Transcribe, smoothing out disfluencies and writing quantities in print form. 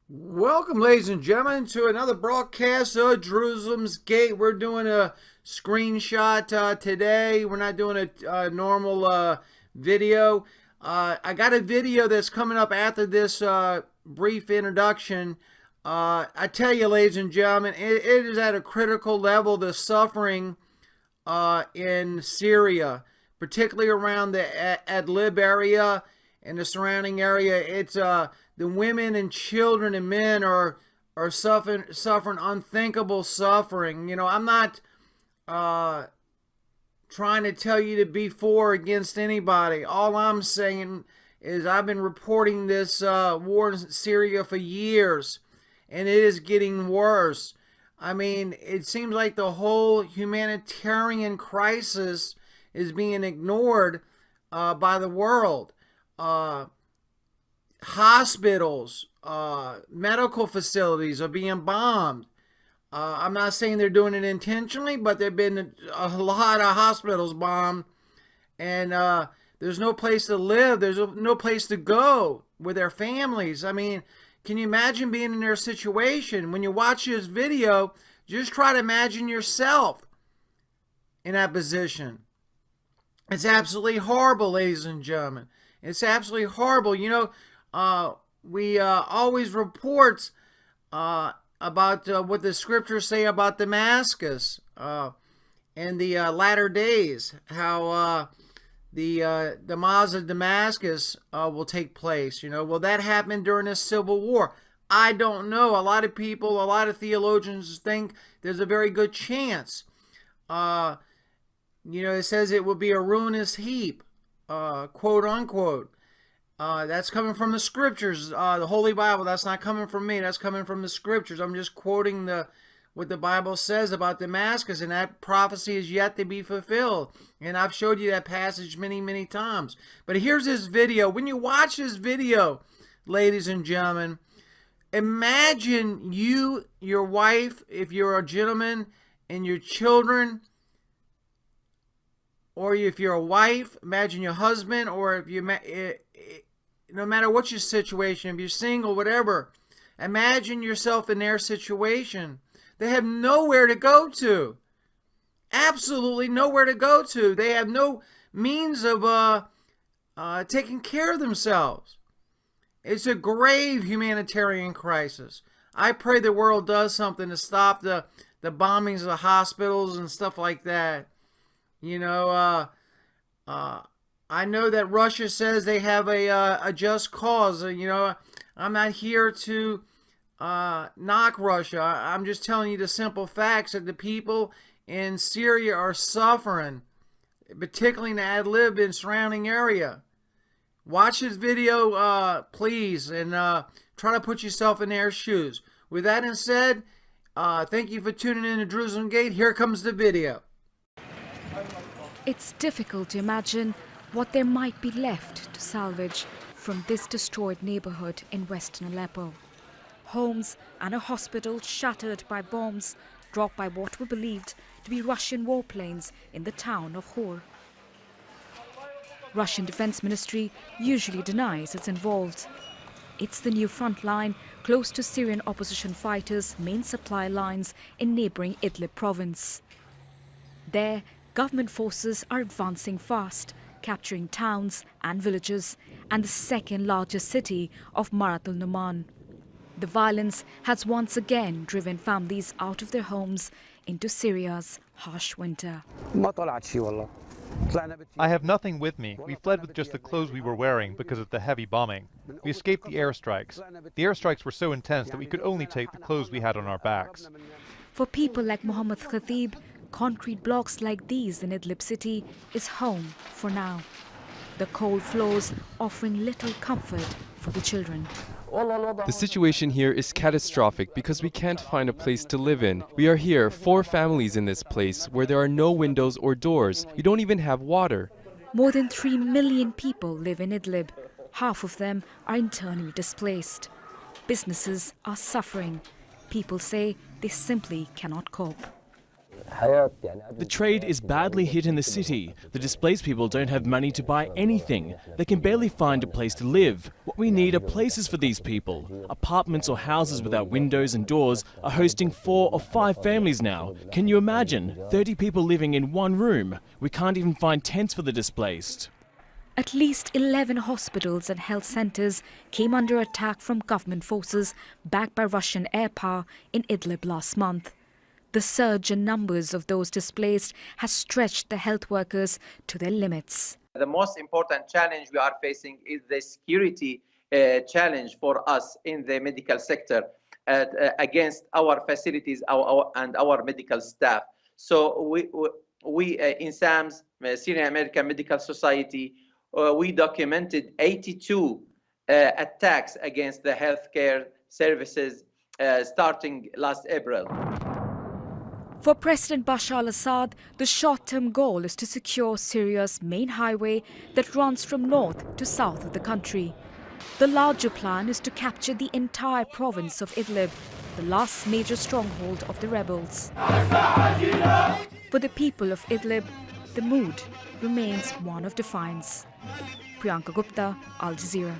Welcome, ladies and gentlemen, to another broadcast of Jerusalem's Gate. We're doing a screenshot today. We're not doing a normal video. I got a video that's coming up after this brief introduction. I tell you, ladies and gentlemen, it is at a critical level, the suffering in Syria, particularly around the Idlib area and the surrounding area. It's the women and children and men are suffering unthinkable suffering. You know, I'm not trying to tell you to be for or against anybody. All I'm saying is I've been reporting this war in Syria for years, and it is getting worse. I mean, it seems like the whole humanitarian crisis is being ignored by the world. Hospitals, medical facilities are being bombed. I'm not saying they're doing it intentionally, but there have been a lot of hospitals bombed, and there's no place to live. There's no place to go with their families. I mean, can you imagine being in their situation? When you watch this video, just try to imagine yourself in that position. It's absolutely horrible, ladies and gentlemen. It's absolutely horrible. You know, we always report about what the scriptures say about Damascus in the latter days, how the demise of Damascus will take place. You know, will that happen during a civil war? I don't know. A lot of people, a lot of theologians think there's a very good chance. You know, it says it will be a ruinous heap, quote unquote. That's coming from the scriptures, the Holy Bible. That's not coming from me. That's coming from the scriptures. I'm just quoting what the Bible says about Damascus, and that prophecy is yet to be fulfilled. And I've showed you that passage many, many times. But here's this video. When you watch this video, ladies and gentlemen, imagine you, your wife, if you're a gentleman, and your children, or if you're a wife, imagine your husband, or if you, no matter what your situation, if you're single, whatever, imagine yourself in their situation. They have nowhere to go to. Absolutely nowhere to go to. They have no means of taking care of themselves. It's a grave humanitarian crisis. I pray the world does something to stop the bombings of the hospitals and stuff like that. You know, I know that Russia says they have a just cause. You know, I'm not here to knock Russia. I'm just telling you the simple facts that the people in Syria are suffering, particularly in the Idlib and surrounding area. Watch this video, please, and try to put yourself in their shoes. With that said, thank you for tuning in to Jerusalem Gate. Here comes the video. It's difficult to imagine what there might be left to salvage from this destroyed neighborhood in western Aleppo. Homes and a hospital shattered by bombs dropped by what were believed to be Russian warplanes in the town of Hor. Russian Defense Ministry usually denies it's involved. It's the new front line close to Syrian opposition fighters' main supply lines in neighboring Idlib province. There, government forces are advancing fast, capturing towns and villages and the second largest city of Marat al-Numan. The violence has once again driven families out of their homes into Syria's harsh winter. I have nothing with me. We fled with just the clothes we were wearing because of the heavy bombing. We escaped the airstrikes. The airstrikes were so intense that we could only take the clothes we had on our backs. For people like Mohammed Khatib, concrete blocks like these in Idlib city is home for now. The cold floors offering little comfort for the children. The situation here is catastrophic because we can't find a place to live in. We are here, 4 families in this place, where there are no windows or doors. We don't even have water. More than 3 million people live in Idlib. Half of them are internally displaced. Businesses are suffering. People say they simply cannot cope. The trade is badly hit in the city. The displaced people don't have money to buy anything. They can barely find a place to live. What we need are places for these people. Apartments or houses without windows and doors are hosting 4 or 5 families now. Can you imagine? 30 people living in one room. We can't even find tents for the displaced. At least 11 hospitals and health centers came under attack from government forces backed by Russian air power in Idlib last month. The surge in numbers of those displaced has stretched the health workers to their limits. The most important challenge we are facing is the security challenge for us in the medical sector against our facilities and our medical staff. So we in SAMS, Syrian American Medical Society, we documented 82 attacks against the healthcare services starting last April. For President Bashar al-Assad, the short-term goal is to secure Syria's main highway that runs from north to south of the country. The larger plan is to capture the entire province of Idlib, the last major stronghold of the rebels. For the people of Idlib, the mood remains one of defiance. Priyanka Gupta, Al Jazeera.